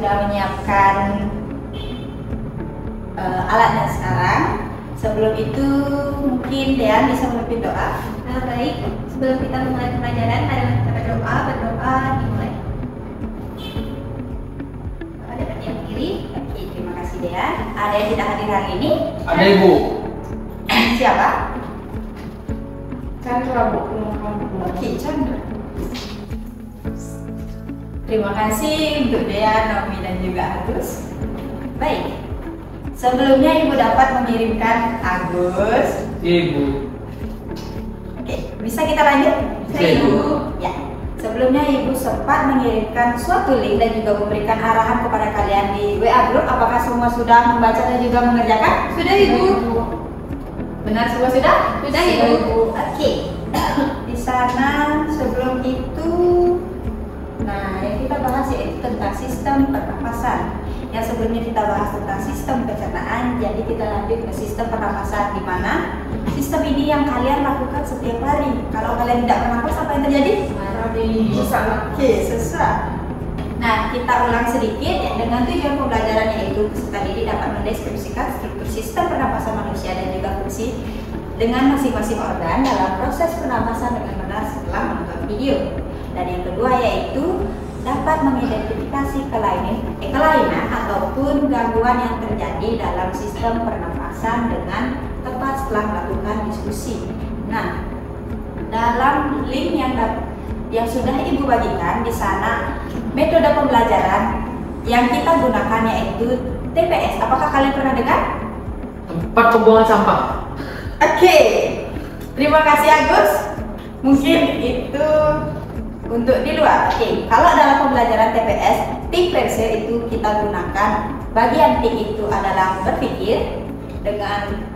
sudah menyiapkan alatnya sekarang. Sebelum itu mungkin Dean bisa memimpin doa. Baik, sebelum kita memulai pelajaran, mari kita berdoa dimulai. Ada yang kiri. Oke, terima kasih Dean. Ada yang tidak hadir hari ini? Ada Ibu. Siapa? Chandra Bu. Oke, Chandra. Terima kasih untuk Dean, Naomi dan juga Agus. Baik. Sebelumnya Ibu dapat mengirimkan Agus. Ibu. Oke, bisa kita lanjut? Bisa, Ibu. Ya. Sebelumnya Ibu sempat mengirimkan suatu link dan juga memberikan arahan kepada kalian di WA Group. Apakah semua sudah membaca dan juga mengerjakan? Sudah, Ibu. Benar semua sudah? Sudah, Ibu. Oke. Di sana sebelum itu, nah yang kita bahas yaitu tentang sistem pernapasan. Yang sebelumnya kita bahas tentang sistem pencernaan, jadi kita lanjut ke sistem pernapasan, di mana sistem ini yang kalian lakukan setiap hari. Kalau kalian tidak bernapas, apa yang terjadi? Sesak. Oke, sesak. Nah, kita ulang sedikit ya, dengan tujuan pembelajaran yaitu peserta didik dapat mendeskripsikan struktur sistem pernapasan manusia dan juga fungsi dengan masing-masing organ dalam proses pernapasan dengan benar setelah menonton video. Dan yang kedua yaitu dapat mengidentifikasi kelainan ataupun gangguan yang terjadi dalam sistem pernapasan dengan tepat setelah melakukan diskusi. Nah, dalam link yang sudah Ibu bagikan di sana, metode pembelajaran yang kita gunakan yaitu TPS. Apakah kalian pernah dengar? Tempat pembuangan sampah. Oke, terima kasih Agus. Mungkin itu untuk di luar. Oke, kalau dalam pembelajaran TPS, think pressure itu kita gunakan. Bagian think itu adalah berpikir, dengan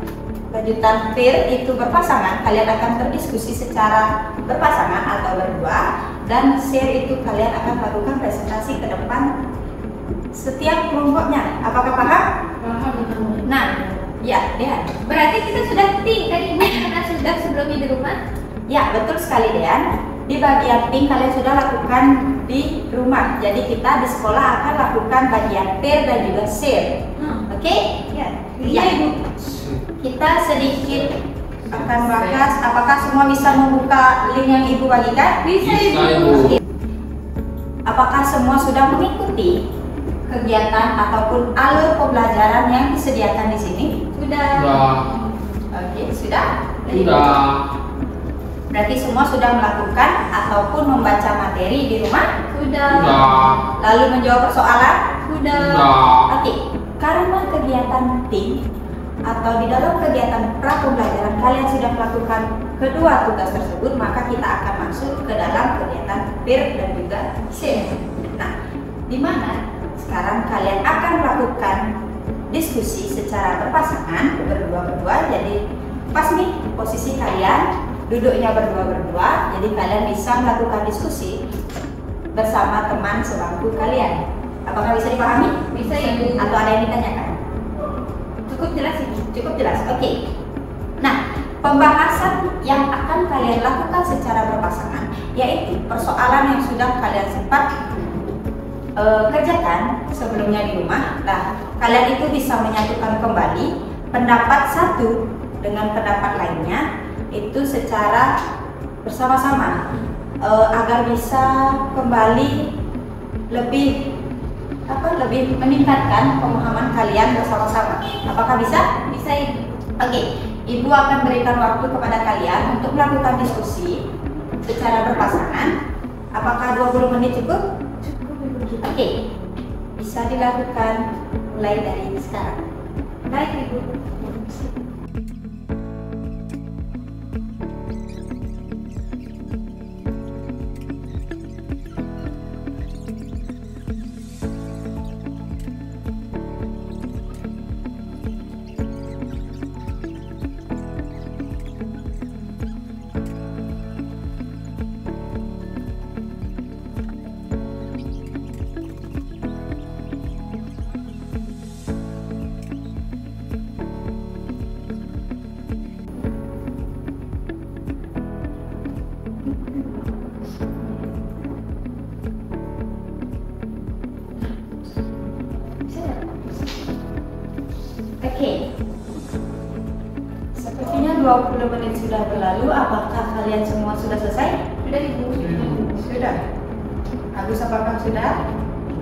lanjutan fear itu berpasangan. Kalian akan berdiskusi secara berpasangan atau berdua, dan share itu kalian akan melakukan presentasi ke depan setiap kelompoknya. Apakah paham? Paham. Nah, ya, Dean. Berarti kita sudah think kan, Ibu, karena sudah sebelumnya di rumah. Ya, betul sekali Dean. Di bagian think kalian sudah lakukan di rumah. Jadi kita di sekolah akan lakukan bagian pair dan juga share. Oke? Ya. Ya, Ibu. Kita sedikit akan bahas. Apakah semua bisa membuka link yang Ibu bagikan? Bisa, Bisa, Ibu. Ibu. Apakah semua sudah mengikuti kegiatan ataupun alur pembelajaran yang disediakan di sini? Sudah. Sudah. Oke, sudah? Sudah. Berarti semua sudah melakukan ataupun membaca materi di rumah? Sudah. Sudah. Lalu menjawab persoalan? Sudah. Sudah. Oke, karena kegiatan tim atau di dalam kegiatan pra pembelajaran kalian sudah melakukan kedua tugas tersebut, maka kita akan masuk ke dalam kegiatan peer dan juga share. Nah, di mana sekarang kalian akan melakukan diskusi secara berpasangan, berdua-berdua. Jadi pas nih posisi kalian duduknya berdua-berdua, jadi kalian bisa melakukan diskusi bersama teman sebangku kalian. Apakah bisa dipahami? Bisa, Ibu. Atau ada yang ditanyakan? Cukup jelas, Ibu. Cukup jelas, oke. Nah, pembahasan yang akan kalian lakukan secara berpasangan yaitu persoalan yang sudah kalian sempat kerjakan sebelumnya di rumah. Nah, kalian itu bisa menyatukan kembali pendapat satu dengan pendapat lainnya itu secara bersama-sama agar bisa kembali lebih meningkatkan pemahaman kalian bersama-sama. Apakah bisa? Bisa, Ibu. Oke, Ibu akan berikan waktu kepada kalian untuk melakukan diskusi secara berpasangan. Apakah 20 menit cukup? Cukup, Ibu. Oke, bisa dilakukan mulai dari sekarang. Baik, Ibu. 20 menit sudah berlalu. Apakah kalian semua sudah selesai? Sudah Ibu. Sudah. Agus, apakah sudah?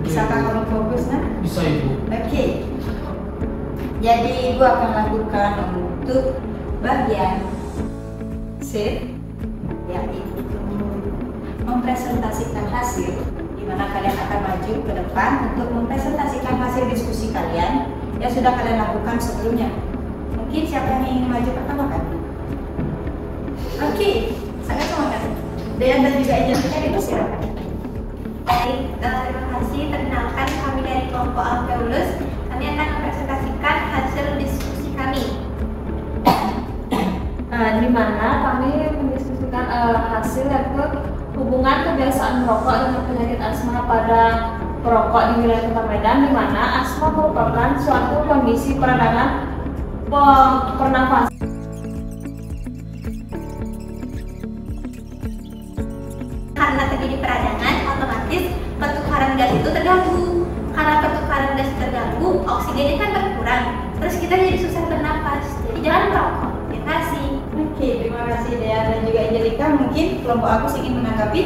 Bisakah kamu fokus, Nah? Bisa Ibu. Oke. Jadi Ibu akan lakukan untuk bagian C, yaitu mempresentasikan hasil, di mana kalian akan maju ke depan untuk mempresentasikan hasil diskusi kalian yang sudah kalian lakukan sebelumnya. Mungkin siapa yang ingin maju pertama kali? Oke, sangat semangat. Dan juga izinkan Ibu, silakan. Baik, terima kasih. Perkenalkan, kami dari kelompok Alkeolus. Kami akan mempresentasikan hasil diskusi kami. Di mana kami mendiskusikan hasil yaitu hubungan kebiasaan merokok dengan penyakit asma pada perokok di wilayah Kota Medan, di mana asma merupakan suatu kondisi peradangan pernafasan. Karena terjadi peradangan, otomatis pertukaran gas itu terganggu. Karena pertukaran gas terganggu, oksigennya kan berkurang. Terus kita jadi susah bernapas. Jadi jangan merokok. Terima kasih. Oke, terima kasih Dea dan juga Angelika. Mungkin kelompok Agus ingin menanggapi?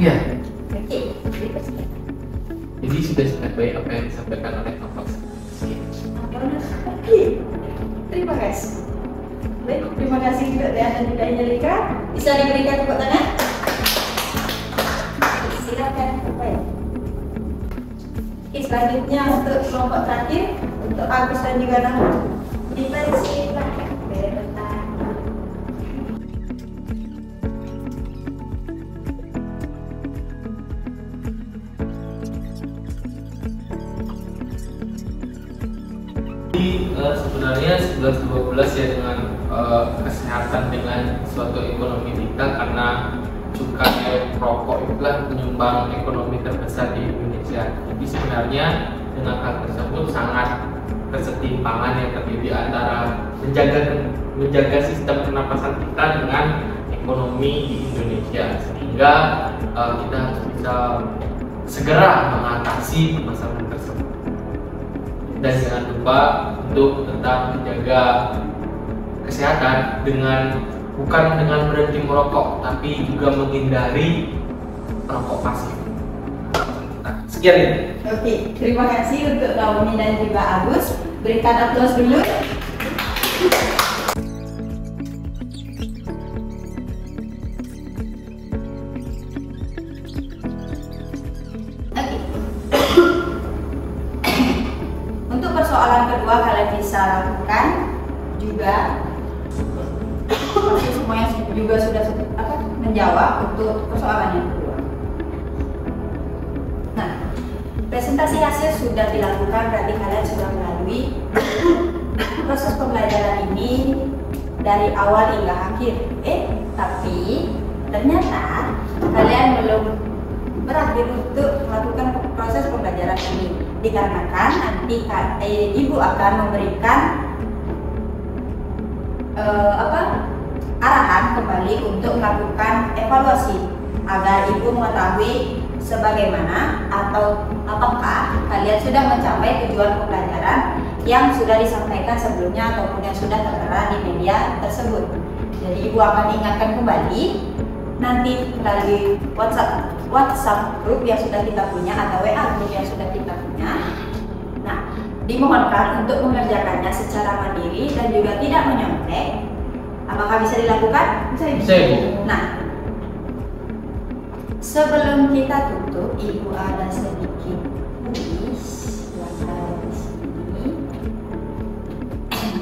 Iya. Oke, dipersilakan. Jadi sudah sangat baik apa yang disampaikan oleh kelompok. Oke, terima kasih. Baik, terima kasih juga Dea dan juga Angelika. Bisa diberikan tepuk tangan? Silakan. Baik. Oke, selanjutnya untuk kelompok terakhir, untuk Agus dan juga Nahum. Dipersilakan. Jadi sebenarnya 11-12 ya dengan kesehatan dengan suatu ekonomi kita, karena cukai rokok itulah penyumbang ekonomi terbesar di Indonesia. Jadi sebenarnya dengan hal tersebut sangat kesetimpangan yang terjadi antara menjaga sistem pernapasan kita dengan ekonomi di Indonesia, sehingga kita harus bisa segera mengatasi masalah tersebut. Dan jangan lupa untuk tetap menjaga kesehatan bukan dengan berhenti merokok, tapi juga menghindari merokok pasif. Nah, sekian ini. Oke, terima kasih untuk Naomi dan juga Agus. Berikan aplaus dulu. Untuk persoalan kedua kalian bisa lakukan juga. Semuanya juga sudah menjawab untuk persoalan yang kedua. Nah, presentasi hasil sudah dilakukan, berarti kalian sudah melalui proses pembelajaran ini dari awal hingga akhir. Tapi ternyata kalian belum berakhir untuk melakukan proses pembelajaran ini, dikarenakan nanti Ibu akan memberikan arahan kembali untuk melakukan evaluasi agar Ibu mengetahui sebagaimana atau apakah kalian sudah mencapai tujuan pembelajaran yang sudah disampaikan sebelumnya ataupun yang sudah tertera di media tersebut. Jadi Ibu akan ingatkan kembali nanti melalui WhatsApp grup yang sudah kita punya atau WA grup yang sudah kita punya. Nah, dimohonkan untuk mengerjakannya secara mandiri dan juga tidak menyontek. Apakah bisa dilakukan? Bisa Ibu. Nah, sebelum kita tutup, Ibu ada sedikit kuis yang ada di sini. Nah,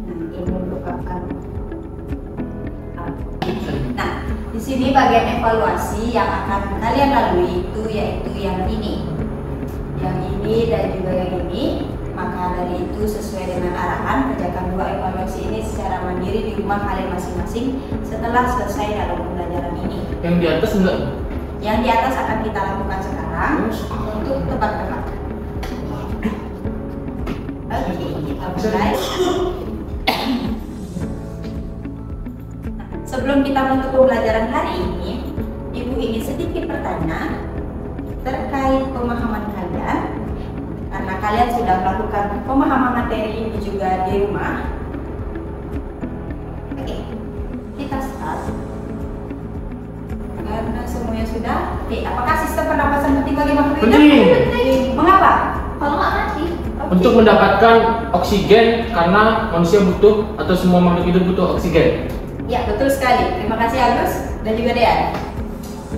ini merupakan Nah, di sini bagian evaluasi yang akan kalian lalui itu yaitu yang ini, dan juga yang ini. Maka dari itu sesuai dengan arahan, kerjakan dua evaluasi ini secara mandiri di rumah kalian masing-masing setelah selesai dalam pembelajaran ini. Yang di atas enggak? Yang di atas akan kita lakukan sekarang untuk tebak-tebak. Oke, kita mulai. Sebelum kita menutup pembelajaran hari ini, Ibu ingin sedikit bertanya terkait pemahaman kalian. Karena kalian sudah melakukan pemahaman materi ini juga di rumah. Oke. sudah. Oke, apakah sistem pernapasan penting bagi makhluk hidup? Penting. Mengapa? Kalau nggak mati, Oke. Untuk mendapatkan oksigen karena manusia butuh atau semua makhluk hidup butuh oksigen. Ya, betul sekali. Terima kasih Agus dan juga Dean.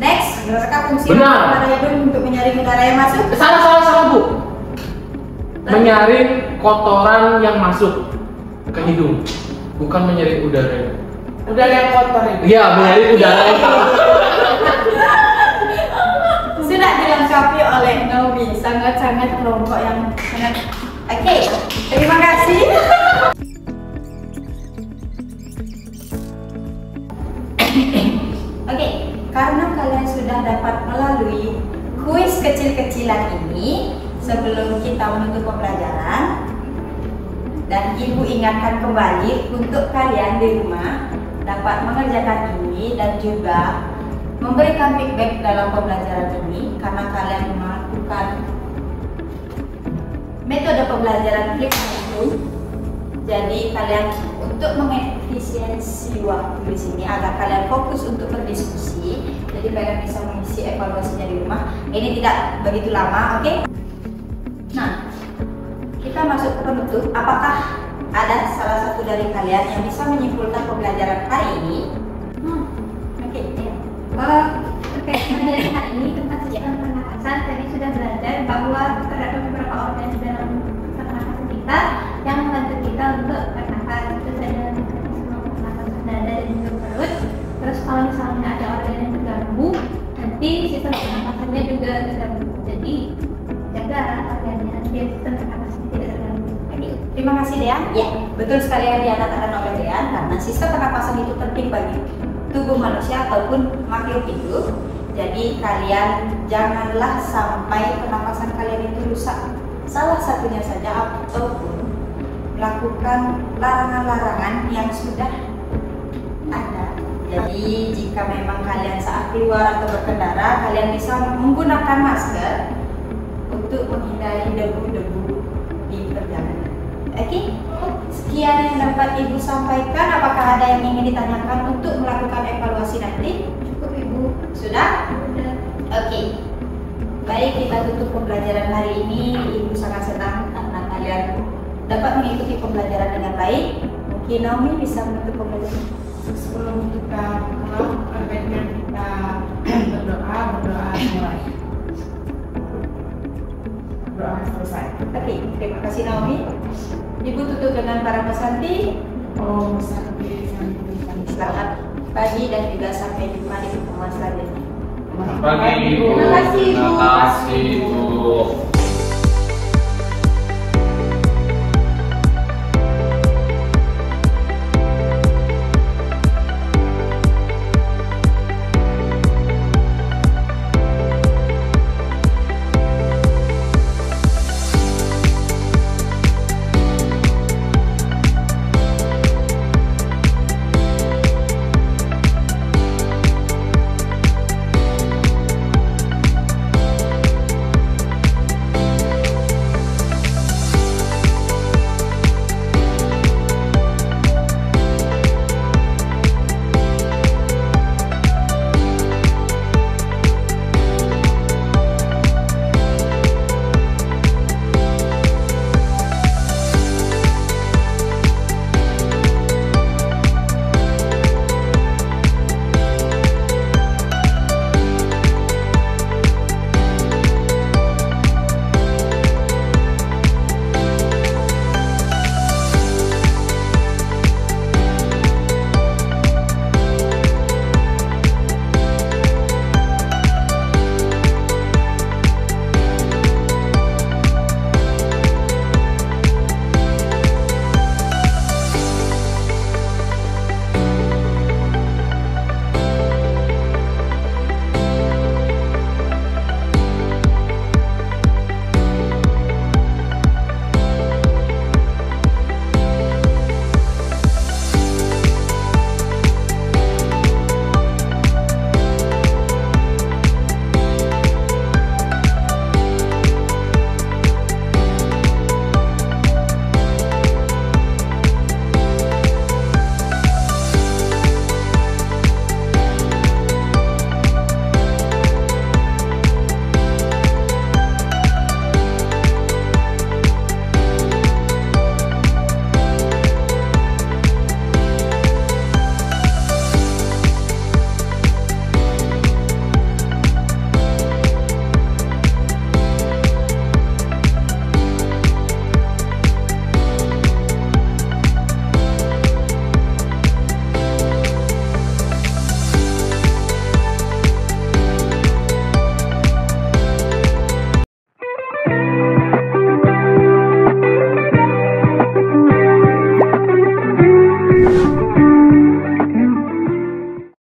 Next, benarkah fungsi Benar. para hidung untuk menyaring udara yang masuk? Salah Bu. Menyaring kotoran yang masuk ke hidung, bukan menyaring udara. Udara yang kotor itu. Iya, menyaring udara yang Sudah dilengkapi oleh Naomi, sangat-sangat kelompok yang sangat. Oke, terima kasih. Oke, karena kalian sudah dapat melalui kuis kecil-kecilan ini sebelum kita menutup pembelajaran, dan ibu ingatkan kembali untuk kalian di rumah dapat mengerjakan ini dan juga memberikan feedback dalam pembelajaran ini karena kalian melakukan metode pembelajaran flip classroom. Jadi kalian untuk mengefisiensi waktu di sini agar kalian fokus untuk berdiskusi, jadi kalian bisa mengisi evaluasinya di rumah. Ini tidak begitu lama, oke? Nah, kita masuk ke penutup. Apakah ada salah satu dari kalian yang bisa menyimpulkan pembelajaran hari ini? Oke, ya. terkait pembelajaran hari ini tentang sistem pernapasan, tadi sudah belajar bahwa terdapat beberapa organ di dalam pernapasan kita yang membantu kita untuk bernafas. Terus ada mekanisme pernapasan dada dan juga perut. Terus kalau misalnya ada organ yang terganggu, nanti sistem pernapasannya juga terganggu. Jadi jaga organnya nanti sistem pernapasan tidak terganggu. Terima kasih Dean. Ya, betul sekali yang dikatakan oleh Dean karena sistem pernapasan itu penting bagi tubuh manusia ataupun makhluk hidup. Jadi kalian janganlah sampai pernapasan kalian itu rusak. Salah satunya saja ataupun melakukan larangan-larangan yang sudah ada. Jadi jika memang kalian saat keluar atau berkendara, kalian bisa menggunakan masker untuk menghindari debu-debu di perjalanan. Oke, sekian yang dapat Ibu sampaikan. Apakah ada yang ingin ditanyakan untuk melakukan evaluasi nanti? Cukup Ibu. Sudah? Udah. Oke. Baik, kita tutup pembelajaran hari ini. Ibu sangat senang karena kalian dapat mengikuti pembelajaran dengan baik. Mungkin Naomi bisa menutup pembelajaran. Sebelum kita pulang, sebaiknya kita berdoa mulai. Doa selesai. Oke, terima kasih Naomi. Ibu tutup dengan para pesanti. Om Santi Santi Santi. Selamat pagi dan juga sampai jumpa di pertemuan selanjutnya. Pagi, Terima kasih, Bu. Terima kasih, Bu.